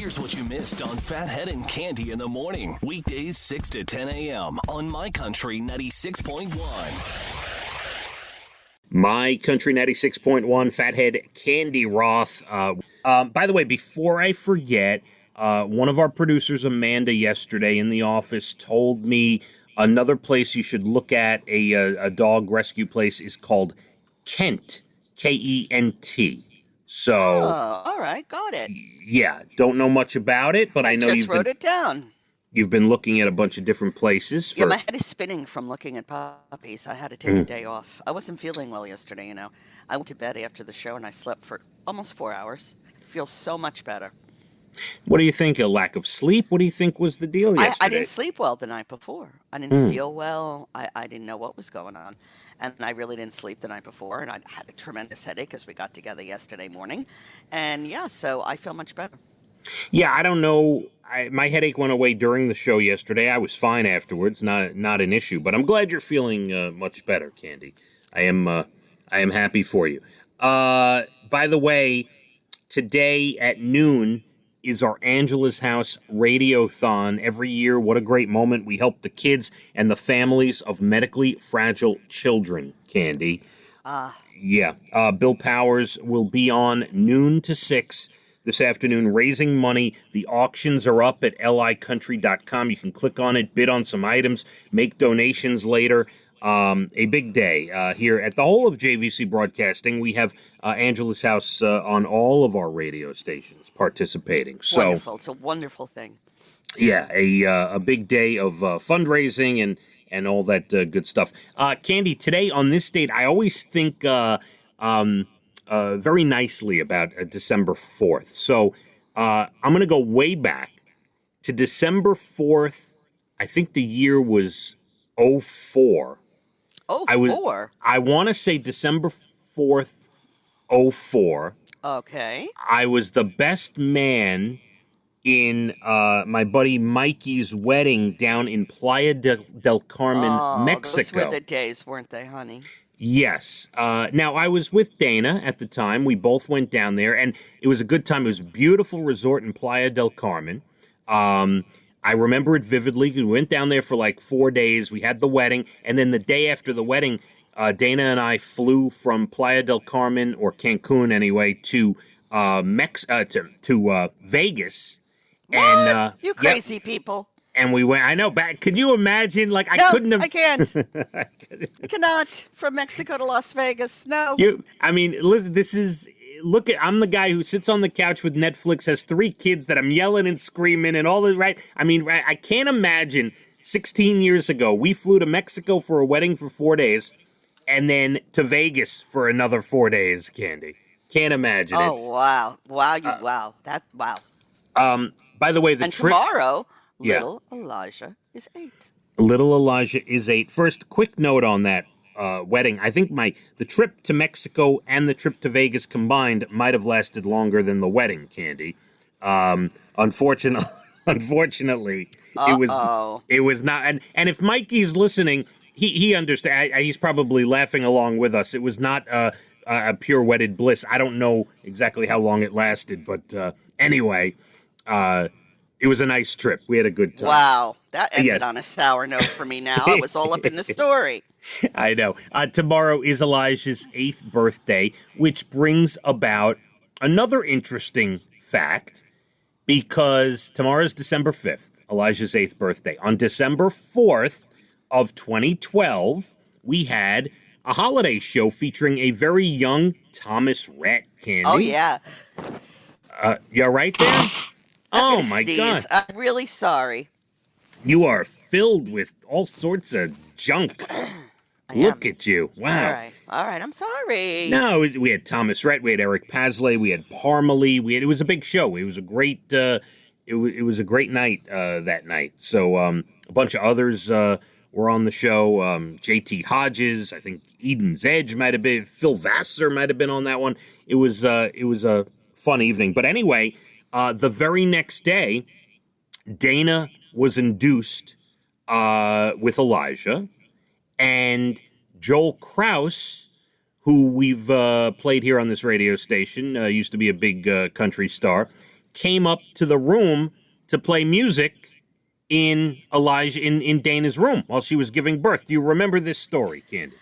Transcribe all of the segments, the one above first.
Here's what you missed on Phathead and Cande in the morning. Weekdays 6 to 10 a.m. on My Country 96.1. My Country 96.1, Phathead, Cande Roth. By the way, before I forget, one of our producers, Amanda, yesterday in the office told me another place you should look at, a dog rescue place, is called Kent, Kent. So, all right, got it. Yeah, don't know much about it, but I know just wrote it down. You've been looking at a bunch of different places. Yeah, my head is spinning from looking at puppies. I had to take a day off. I wasn't feeling well yesterday, I went to bed after the show and I slept for almost 4 hours. Feel so much better. What do you think? A lack of sleep? What do you think was the deal yesterday? I didn't sleep well the night before. I didn't feel well. I didn't know what was going on. And I really didn't sleep the night before. And I had a tremendous headache as we got together yesterday morning. And yeah, so I feel much better. Yeah, I don't know. My headache went away during the show yesterday. I was fine afterwards. Not an issue. But I'm glad you're feeling much better, Cande. I am happy for you. By the way, today at noon is our Angela's House radio-thon. Every year, what a great moment. We help the kids and the families of medically fragile children, Cande. Yeah. Bill Powers will be on noon to 6 this afternoon raising money. The auctions are up at licountry.com. You can click on it, bid on some items, make donations later. A big day here at the whole of JVC Broadcasting. We have Angela's House on all of our radio stations participating. So wonderful. It's a wonderful thing. Yeah, a big day of fundraising and all that good stuff. Cande, today on this date, I always think very nicely about December 4th. So I'm going to go way back to December 4th. I think the year was 2004. I want to say December 4th, 2004. Okay. I was the best man in my buddy Mikey's wedding down in Playa del Carmen, Mexico. Those were the days, weren't they, honey? Yes. Now, I was with Dana at the time. We both went down there, and it was a good time. It was a beautiful resort in Playa del Carmen. I remember it vividly. We went down there for like 4 days. We had the wedding. And then the day after the wedding, Dana and I flew from Playa del Carmen, or Cancun anyway, to Vegas. What? And, you crazy people. And we went, I know, back. Could you imagine? Like, I couldn't have. I can't. I cannot. From Mexico to Las Vegas. No. Listen, I'm the guy who sits on the couch with Netflix, has 3 kids that I'm yelling and screaming and all the right. I mean, I can't imagine 16 years ago, we flew to Mexico for a wedding for 4 days and then to Vegas for another 4 days, Cande. Can't imagine it. Oh, wow. Wow. By the way, tomorrow, little Elijah is 8. Little Elijah is 8. First, quick note on that. Wedding. I think the trip to Mexico and the trip to Vegas combined might have lasted longer than the wedding, Cande. Unfortunately, it was not. And if Mikey's listening, he understands. He's probably laughing along with us. It was not a pure wedded bliss. I don't know exactly how long it lasted, but anyway, it was a nice trip. We had a good time. Wow. That ended on a sour note for me now. I was all up in the story. I know. Tomorrow is Elijah's 8th birthday, which brings about another interesting fact, because tomorrow's December 5th, Elijah's 8th birthday. On December 4th of 2012, we had a holiday show featuring a very young Thomas Rhett, Cande. Oh, yeah. You all right there? Oh, my God. I'm really sorry. You are filled with all sorts of junk. Look at you. Wow. All right. I'm sorry. No, we had Thomas Rhett, we had Eric Pasley, we had Parmalee, it was a big show. It was a great it was a great night that night. So a bunch of others were on the show. JT Hodges, I think Eden's Edge might have been, Phil Vassar might have been on that one. It was a fun evening. But anyway, the very next day, Dana was induced with Elijah, and Joel Kraus, who we've played here on this radio station, used to be a big country star, came up to the room to play music in Dana's room while she was giving birth. Do you remember this story, Cande?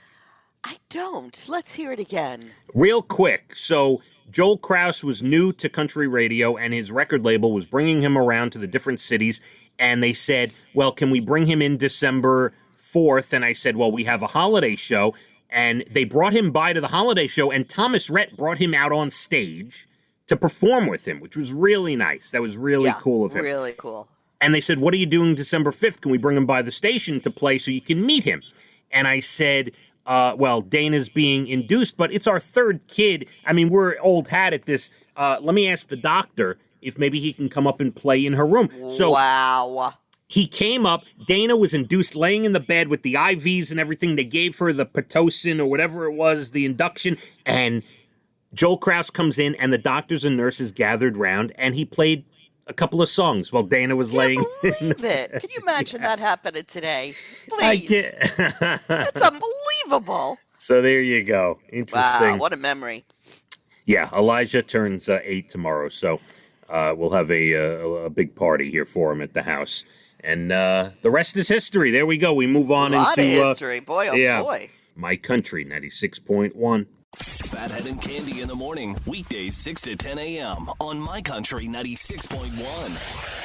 I don't. Let's hear it again. Real quick. So Joel Kraus was new to country radio, and his record label was bringing him around to the different cities. And they said, well, can we bring him in December 4th? And I said, well, we have a holiday show. And they brought him by to the holiday show, and Thomas Rhett brought him out on stage to perform with him, which was really nice. That was really cool of him. Really cool. And they said, what are you doing December 5th? Can we bring him by the station to play so you can meet him? And I said, well, Dana's being induced, but it's our third kid. I mean, we're old hat at this. Let me ask the doctor if maybe he can come up and play in her room. So wow. He came up. Dana was induced, laying in the bed with the IVs and everything. They gave her the Pitocin or whatever it was, the induction. And Joel Kraus comes in, and the doctors and nurses gathered round, and he played a couple of songs while Dana was laying. Believe it. Can you imagine that happening today? Please. That's unbelievable. So there you go. Interesting. Wow, what a memory. Yeah, Elijah turns 8 tomorrow, so we'll have a big party here for him at the house. And the rest is history. There we go. We move on into... A lot of history. Boy, oh boy. My Country, 96.1. Phathead and Cande in the morning, weekdays 6 to 10 a.m. on My Country 96.1.